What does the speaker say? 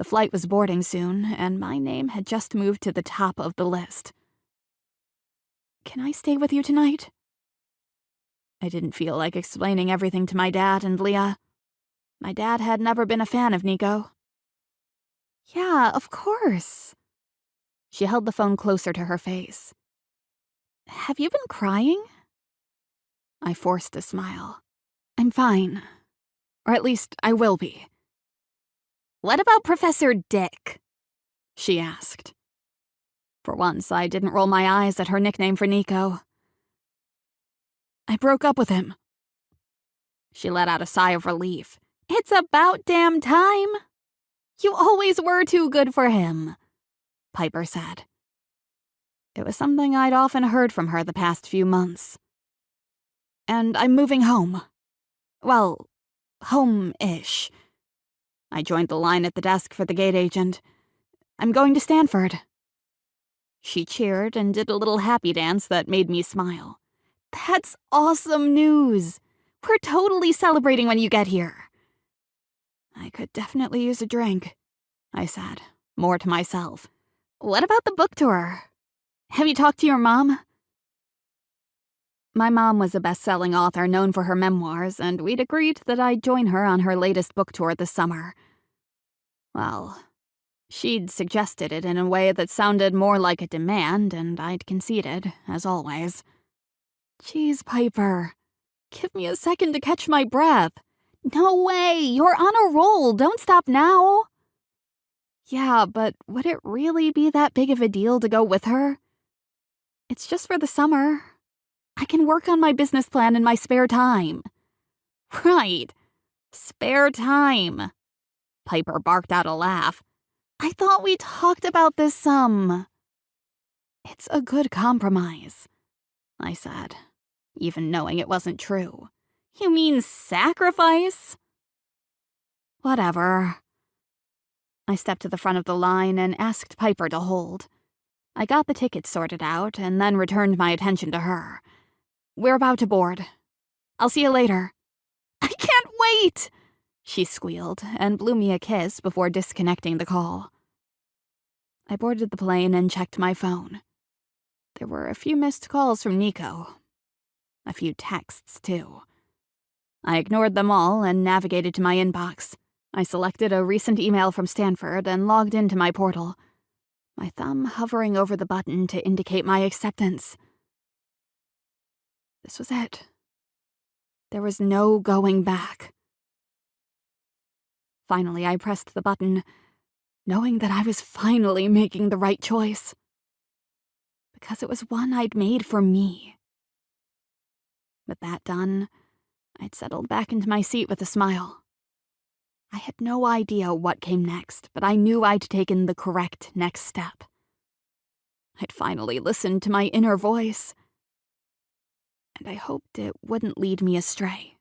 The flight was boarding soon, and my name had just moved to the top of the list. "Can I stay with you tonight?" I didn't feel like explaining everything to my dad and Leah. My dad had never been a fan of Nico. "Yeah, of course." She held the phone closer to her face. "Have you been crying?" I forced a smile. "I'm fine. Or at least, I will be." "What about Professor Dick?" she asked. For once, I didn't roll my eyes at her nickname for Nico. "I broke up with him." She let out a sigh of relief. "It's about damn time. You always were too good for him," Piper said. It was something I'd often heard from her the past few months. "And I'm moving home. Well, home-ish." I joined the line at the desk for the gate agent. "I'm going to Stanford." She cheered and did a little happy dance that made me smile. "That's awesome news. We're totally celebrating when you get here." "I could definitely use a drink," I said, more to myself. "What about the book tour? Have you talked to your mom?" My mom was a best-selling author known for her memoirs, and we'd agreed that I'd join her on her latest book tour this summer. Well, she'd suggested it in a way that sounded more like a demand, and I'd conceded, as always. "Geez, Piper, give me a second to catch my breath." "No way, you're on a roll, don't stop now." "Yeah, but would it really be that big of a deal to go with her? It's just for the summer. I can work on my business plan in my spare time." "Right, spare time." Piper barked out a laugh. "I thought we talked about this some." "It's a good compromise," I said, even knowing it wasn't true. "You mean sacrifice?" "Whatever." I stepped to the front of the line and asked Piper to hold. I got the tickets sorted out and then returned my attention to her. "We're about to board. I'll see you later." "I can't wait!" she squealed and blew me a kiss before disconnecting the call. I boarded the plane and checked my phone. There were a few missed calls from Nico. A few texts, too. I ignored them all and navigated to my inbox. I selected a recent email from Stanford and logged into my portal, my thumb hovering over the button to indicate my acceptance. This was it. There was no going back. Finally, I pressed the button, knowing that I was finally making the right choice. Because it was one I'd made for me. With that done, I'd settled back into my seat with a smile. I had no idea what came next, but I knew I'd taken the correct next step. I'd finally listened to my inner voice, and I hoped it wouldn't lead me astray.